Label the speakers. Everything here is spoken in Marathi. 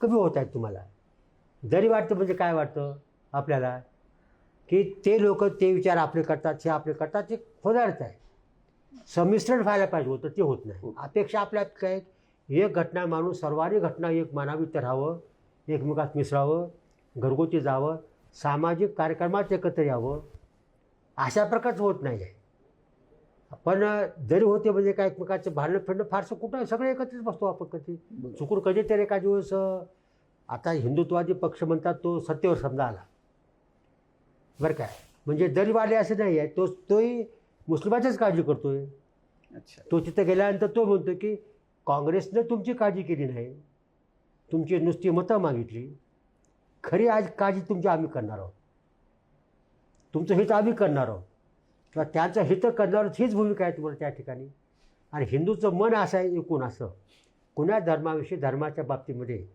Speaker 1: कमी होत आहेत तुम्हाला. जरी वाटतं म्हणजे काय वाटतं आपल्याला की ते लोक ते विचार आपले करतात, हे आपले करतात, ते होणारच आहे. संमिश्रण व्हायला पाहिजे होतं, ते होत नाही. अपेक्षा आपल्यात काय, एक घटना मानून सर्वांनी घटना एक मानावी तर राहावं, एकमेकात मिसळावं, घरगुती जावं, सामाजिक कार्यक्रमात एकत्र यावं, अशा प्रकारचं होत नाही आहे. पण जरी होते म्हणजे काय एकमेकाचं भांडणं फिरणं फारसं कुठं, सगळे एकत्रच बसतो आपण. कधी चुकून कधीतरी एका दिवस आता हिंदुत्वादी पक्ष म्हणतात तो सत्तेवर समजा आला बरं काय, म्हणजे दरीवाले असं नाही आहे, तोही मुस्लिमांचीच काळजी करतोय.
Speaker 2: अच्छा.
Speaker 1: तो तिथं गेल्यानंतर तो म्हणतो की काँग्रेसनं तुमची काळजी केली नाही, तुमची नुसती मतं मागितली, खरी आज काळजी तुमची आम्ही करणार आहोत, तुमचं हित आम्ही करणार आहोत, किंवा त्यांचं हित करणार हीच भूमिका आहे तुम्हाला त्या ठिकाणी. आणि हिंदूचं मन असं आहे एकूण असं कुण्या धर्माविषयी धर्माच्या बाबतीमध्ये